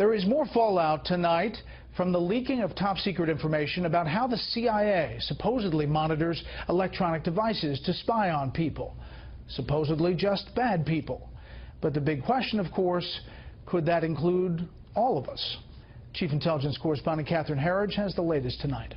There is more fallout tonight from the leaking of top-secret information about how the CIA supposedly monitors electronic devices to spy on people, supposedly just bad people. But the big question, of course, could that include all of us? Chief Intelligence Correspondent Catherine Herridge has the latest tonight.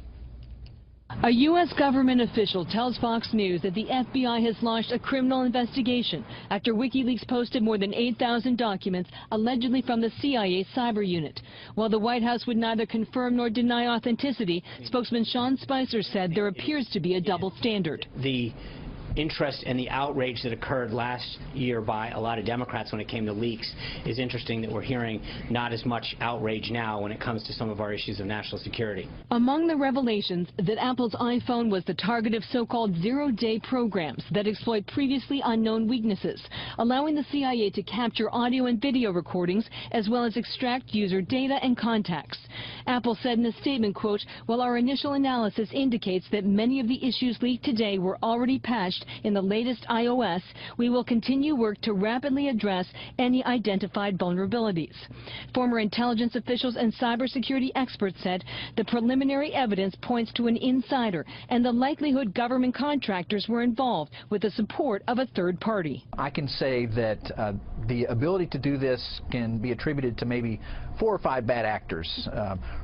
A U.S. government official tells Fox News that the FBI has launched a criminal investigation after Wikileaks posted more than 8,000 documents allegedly from the CIA cyber unit. While the White House would neither confirm nor deny authenticity, spokesman Sean Spicer said there appears to be a double standard. The interest and the outrage that occurred last year by a lot of Democrats when it came to leaks is interesting that we're hearing not as much outrage now when it comes to some of our issues of national security. Among the revelations that Apple's iPhone was the target of so-called zero-day programs that exploit previously unknown weaknesses, allowing the CIA to capture audio and video recordings as well as extract user data and contacts. Apple said in a statement, quote, "While our initial analysis indicates that many of the issues leaked today were already patched in the latest iOS, we will continue work to rapidly address any identified vulnerabilities." Former intelligence officials and cybersecurity experts said the preliminary evidence points to an insider and the likelihood government contractors were involved with the support of a third party. I can say that the ability to do this can be attributed to maybe 4 or 5 bad actors.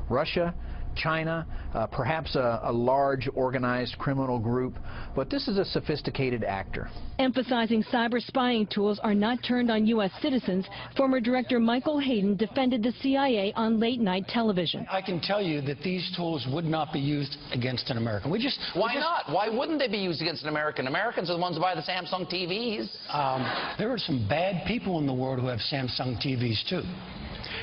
Russia, China, perhaps a large organized criminal group, but this is a sophisticated actor. Emphasizing cyber spying tools are not turned on U.S. citizens, former Director Michael Hayden defended the CIA on late-night television. I can tell you that these tools would not be used against an American. Why not? Why wouldn't they be used against an American? Americans are the ones who buy the Samsung TVs. There are some bad people in the world who have Samsung TVs, too.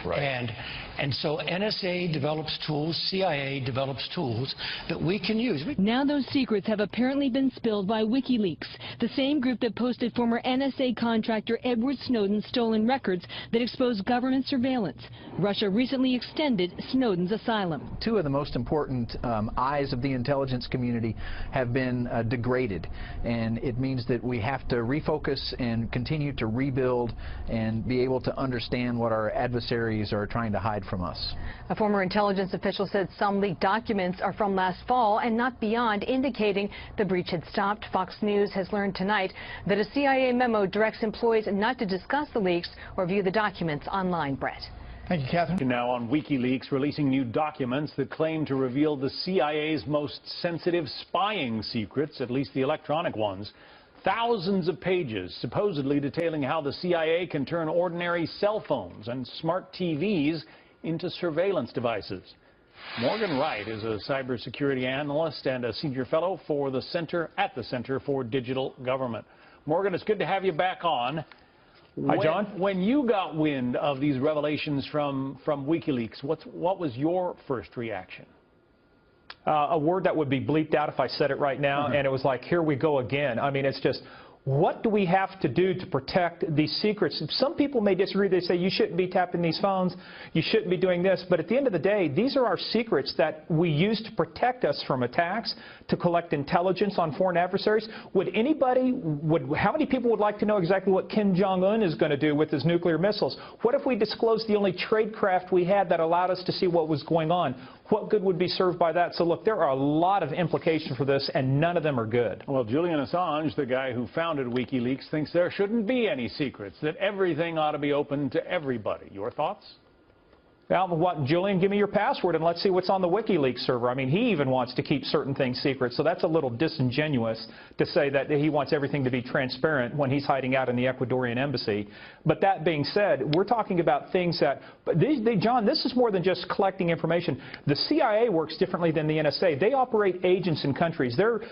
Right. And so NSA develops tools, CIA develops tools that we can use. Now those secrets have apparently been spilled by Wikileaks, the same group that posted former NSA contractor Edward Snowden's stolen records that exposed government surveillance. Russia recently extended Snowden's asylum. 2 of the most important eyes of the intelligence community have been degraded, and it means that we have to refocus and continue to rebuild and be able to understand what our adversaries are trying to hide from us. A former intelligence official said some leaked documents are from last fall and not beyond, indicating the breach had stopped. Fox News has learned tonight that a CIA memo directs employees not to discuss the leaks or view the documents online. Brett. Thank you, Catherine. Now on Wikileaks releasing new documents that claim to reveal the CIA's most sensitive spying secrets, at least the electronic ones. Thousands of pages supposedly detailing how the CIA can turn ordinary cell phones and smart TVs into surveillance devices. Morgan Wright is a cybersecurity analyst and a senior fellow for the Center for Digital Government. Morgan, it's good to have you back on. Hi, John. When you got wind of these revelations from WikiLeaks, what was your first reaction? A word that would be bleeped out if I said it right now, and it was like, here we go again. I mean, it's just, what do we have to do to protect these secrets? Some people may disagree. They say you shouldn't be tapping these phones, you shouldn't be doing this, but at the end of the day, these are our secrets that we use to protect us from attacks, to collect intelligence on foreign adversaries. How many people would like to know exactly what Kim Jong-un is going to do with his nuclear missiles? What if we disclosed the only trade craft we had that allowed us to see what was going on? What good would be served by that? So look, there are a lot of implications for this, and none of them are good. Well, Julian Assange, the guy who founded WikiLeaks, thinks there shouldn't be any secrets, that everything ought to be open to everybody. Your thoughts? Well, Julian, give me your password and let's see what's on the WikiLeaks server. I mean, he even wants to keep certain things secret, so that's a little disingenuous to say that he wants everything to be transparent when he's hiding out in the Ecuadorian embassy. But that being said, we're talking about things that, John, this is more than just collecting information. The CIA works differently than the NSA. They operate agents in countries. Their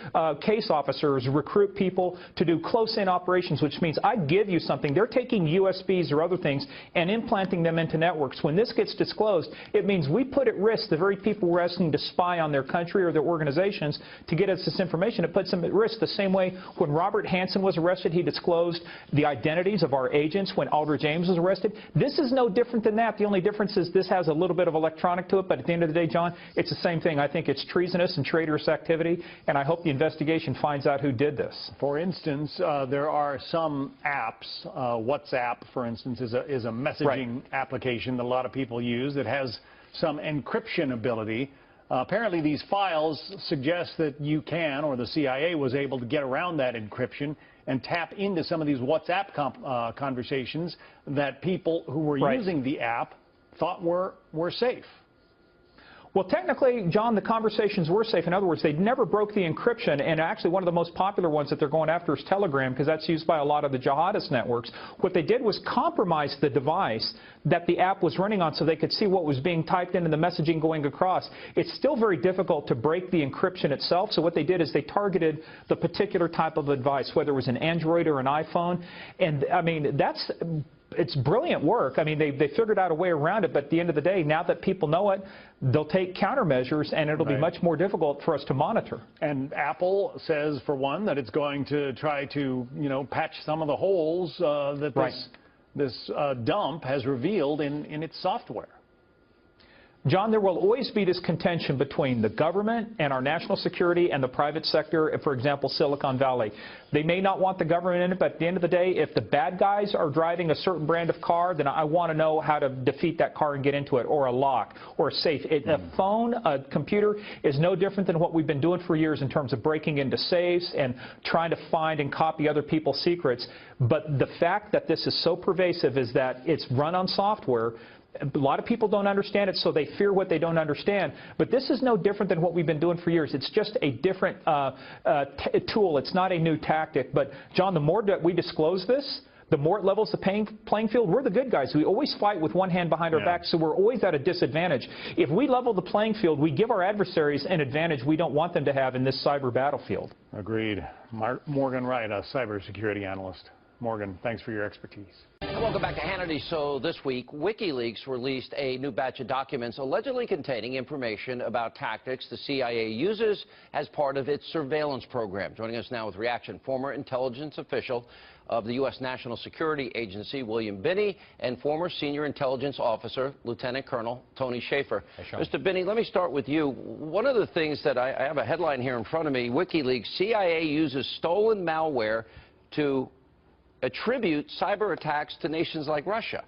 case officers recruit people to do close-in operations, which means I give you something. They're taking USBs or other things and implanting them into networks. When this gets disclosed, it means we put at risk the very people we're asking to spy on their country or their organizations to get us this information. It puts them at risk the same way when Robert Hansen was arrested, he disclosed the identities of our agents. When Aldrich Ames was arrested, this is no different than that. The only difference is this has a little bit of electronic to it, but at the end of the day, John, it's the same thing. I think it's treasonous and traitorous activity, and I hope the investigation finds out who did this. For instance, there are some apps, WhatsApp, for instance, is a messaging application that a lot of people use. use that has some encryption ability. Apparently these files suggest that you can, or the CIA was able to get around that encryption and tap into some of these WhatsApp conversations that people who were using the app thought were safe. Well, technically, John, the conversations were safe. In other words, they never broke the encryption, and actually one of the most popular ones that they're going after is Telegram, because that's used by a lot of the jihadist networks. What they did was compromise the device that the app was running on so they could see what was being typed in and the messaging going across. It's still very difficult to break the encryption itself, so what they did is they targeted the particular type of device, whether it was an Android or an iPhone, and, I mean, it's brilliant work. I mean, they figured out a way around it, but at the end of the day, now that people know it, they'll take countermeasures, and it'll be much more difficult for us to monitor. And Apple says, for one, that it's going to try to, patch some of the holes that this dump has revealed in its software. John, there will always be this contention between the government and our national security and the private sector, for example, Silicon Valley. They may not want the government in it, but at the end of the day, if the bad guys are driving a certain brand of car, then I want to know how to defeat that car and get into it, or a lock, or a safe. A phone, a computer is no different than what we've been doing for years in terms of breaking into safes and trying to find and copy other people's secrets. But the fact that this is so pervasive is that it's run on software. A lot of people don't understand it, so they fear what they don't understand. But this is no different than what we've been doing for years. It's just a different tool. It's not a new tactic. But, John, the more that we disclose this, the more it levels the playing field. We're the good guys. We always fight with one hand behind our back, so we're always at a disadvantage. If we level the playing field, we give our adversaries an advantage we don't want them to have in this cyber battlefield. Agreed. Morgan Wright, a cybersecurity analyst. Morgan, thanks for your expertise. Welcome back to Hannity. So this week, Wikileaks released a new batch of documents allegedly containing information about tactics the CIA uses as part of its surveillance program. Joining us now with reaction, former intelligence official of the U.S. National Security Agency, William Binney, and former senior intelligence officer, Lieutenant Colonel Tony Shaffer. Hey, Mr. Binney, let me start with you. One of the things that I have a headline here in front of me, WikiLeaks, CIA uses stolen malware to attribute cyber attacks to nations like Russia.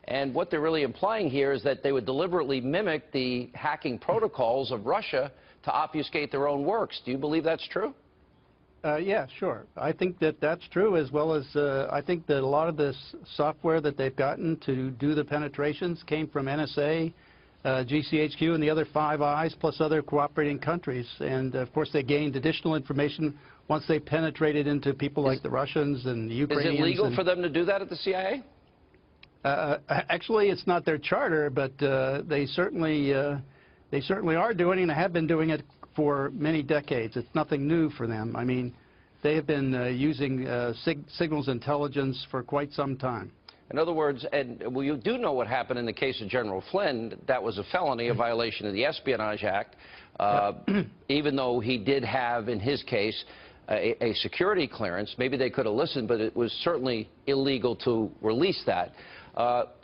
And what they're really implying here is that they would deliberately mimic the hacking protocols of Russia to obfuscate their own works. Do you believe that's true? Yeah, sure. I think that that's true, as well as I think that a lot of this software that they've gotten to do the penetrations came from NSA, GCHQ, and the other Five Eyes, plus other cooperating countries. And, of course, they gained additional information once they penetrated into people like the Russians and the Ukrainians. Is it legal for them to do that at the CIA? Actually, it's not their charter, but they certainly are doing it and have been doing it for many decades. It's nothing new for them. I mean, they have been using signals intelligence for quite some time. In other words, and well, you do know what happened in the case of General Flynn. That was a felony, a violation of the Espionage Act, even though he did have, in his case, a security clearance. Maybe they could have listened, but it was certainly illegal to release that.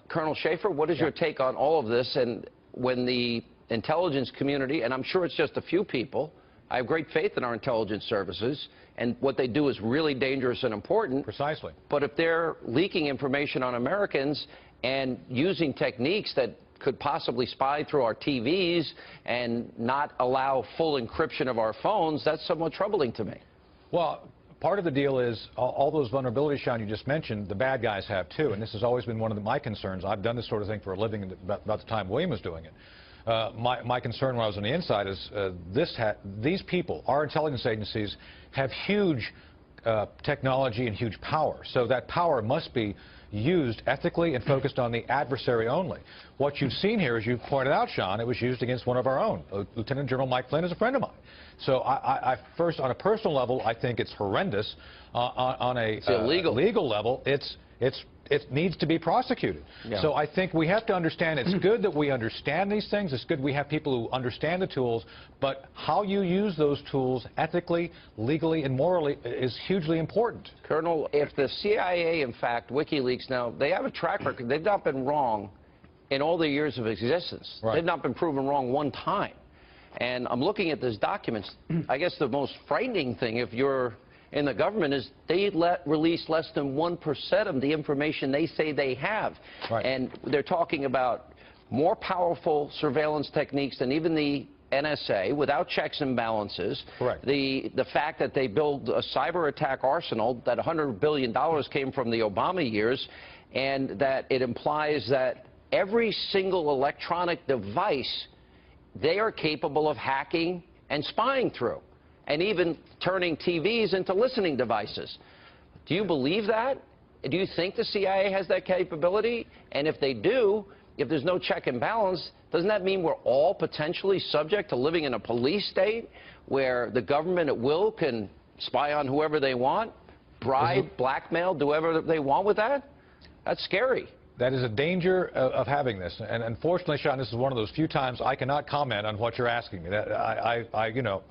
Colonel Shaffer, what is your take on all of this? And when the intelligence community, and I'm sure it's just a few people, I have great faith in our intelligence services, and what they do is really dangerous and important. Precisely. But if they're leaking information on Americans and using techniques that could possibly spy through our TVs and not allow full encryption of our phones, that's somewhat troubling to me. Well, part of the deal is all those vulnerabilities, Sean, you just mentioned, the bad guys have too, and this has always been one of my concerns. I've done this sort of thing for a living about the time William was doing it. My concern when I was on the inside is these people, our intelligence agencies, have huge technology and huge power. So that power must be used ethically and focused on the adversary only. What you've seen here, as you pointed out, Sean, it was used against one of our own. Lieutenant General Mike Flynn is a friend of mine. So first, on a personal level, I think it's horrendous. On a legal level, it needs to be prosecuted. Yeah. So I think we have to understand it's good that we understand these things. It's good we have people who understand the tools, but how you use those tools ethically, legally, and morally is hugely important. Colonel, if the CIA, in fact, WikiLeaks, now, they have a track record. They've not been wrong in all their years of existence. Right. They've not been proven wrong one time. And I'm looking at these documents. I guess the most frightening thing, if you're in the government, is they release less than 1% of the information they say they have. Right. And they're talking about more powerful surveillance techniques than even the NSA, without checks and balances. Correct. The fact that they build a cyber attack arsenal, that $100 billion came from the Obama years, and that it implies that every single electronic device they are capable of hacking and spying through, and even turning TVs into listening devices. Do you believe that? Do you think the CIA has that capability? And if they do, if there's no check and balance, doesn't that mean we're all potentially subject to living in a police state where the government at will can spy on whoever they want, bribe, blackmail, do whatever they want with that? That's scary. That is a danger of having this, and unfortunately, Sean, this is one of those few times I cannot comment on what you're asking me. I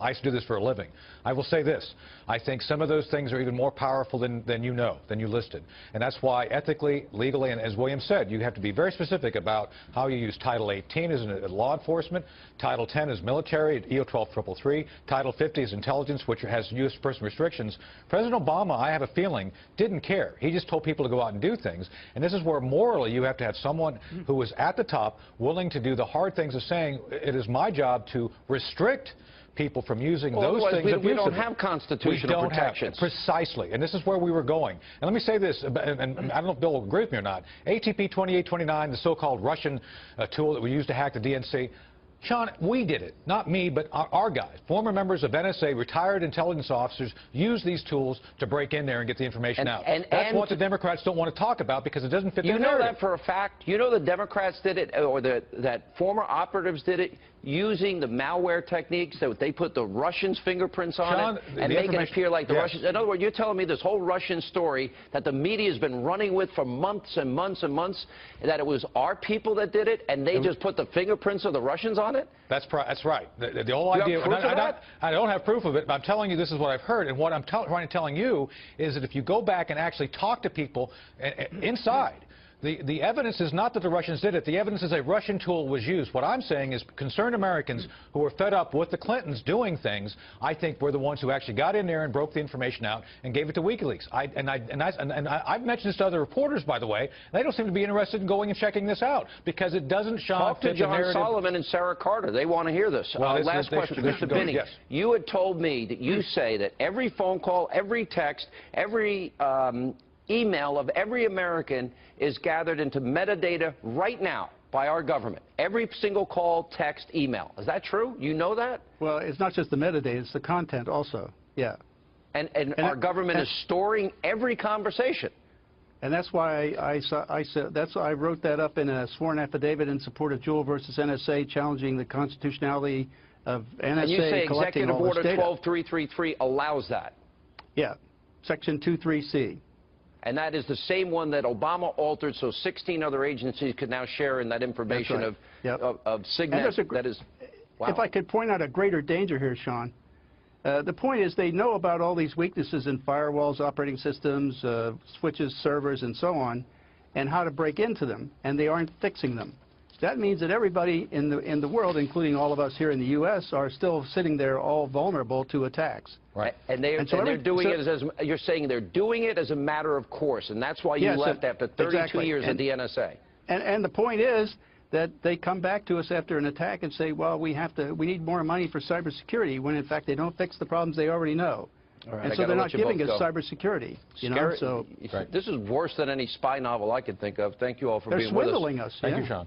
used to do this for a living. I will say this: I think some of those things are even more powerful than you listed, and that's why ethically, legally, and as William said, you have to be very specific about how you use Title 18 as law enforcement, Title 10 as military, EO 12333, Title 50 is intelligence, which has U.S. person restrictions. President Obama, I have a feeling, didn't care. He just told people to go out and do things, and this is where morally you have to have someone who is at the top willing to do the hard things of saying, it is my job to restrict people from using those things abusively. We don't have constitutional protections. Precisely, and this is where we were going. And let me say this, and I don't know if Bill will agree with me or not, ATP 2829, the so-called Russian tool that we used to hack the DNC, Sean, we did it. Not me, but our guys. Former members of NSA, retired intelligence officers, use these tools to break in there and get the information out. That's what the Democrats don't want to talk about because it doesn't fit their narrative. You know that for a fact? You know the Democrats did it, or that former operatives did it, using the malware techniques that they put the Russians' fingerprints on it and make it appear like the Russians. In other words, you're telling me this whole Russian story that the media has been running with for months and months and months, that it was our people that did it and they just put the fingerprints of the Russians on it? That's right. The whole idea. You have proof of that? I don't have proof of it, but I'm telling you this is what I've heard, and what I'm trying to tell you is that if you go back and actually talk to people inside. The evidence is not that the Russians did it. The evidence is a Russian tool was used. What I'm saying is concerned Americans who are fed up with the Clintons doing things, I think were the ones who actually got in there and broke the information out and gave it to Wikileaks. I've mentioned this to other reporters, by the way. They don't seem to be interested in going and checking this out because it doesn't fit the narrative. Talk to John Solomon and Sarah Carter. They want to hear this. Well, last question, Mr. Binney. Yes. You had told me that you say that every phone call, every text, every email of every American is gathered into metadata right now by our government. Every single call, text, email. Is that true? You know that? Well, it's not just the metadata, it's the content also. Yeah. And our government is storing every conversation. And that's why I wrote that up in a sworn affidavit in support of Jewell versus NSA, challenging the constitutionality of NSA and you say collecting Executive all this Order data. 12333 allows that? Yeah. Section 23C. And that is the same one that Obama altered so 16 other agencies could now share in that information of SIGNET. That is, wow. If I could point out a greater danger here, Sean, the point is they know about all these weaknesses in firewalls, operating systems, switches, servers, and so on, and how to break into them, and they aren't fixing them. That means that everybody in the world, including all of us here in the U.S., are still sitting there all vulnerable to attacks. Right. And they're doing it as you're saying they're doing it as a matter of course, and that's why you left after 32 years at the NSA. And the point is that they come back to us after an attack and say, well, we need more money for cybersecurity, when in fact they don't fix the problems they already know. Right. And so they're not giving us cybersecurity. You know, so this is worse than any spy novel I could think of. Thank you all for being with us. They're swindling us. Thank you, Sean.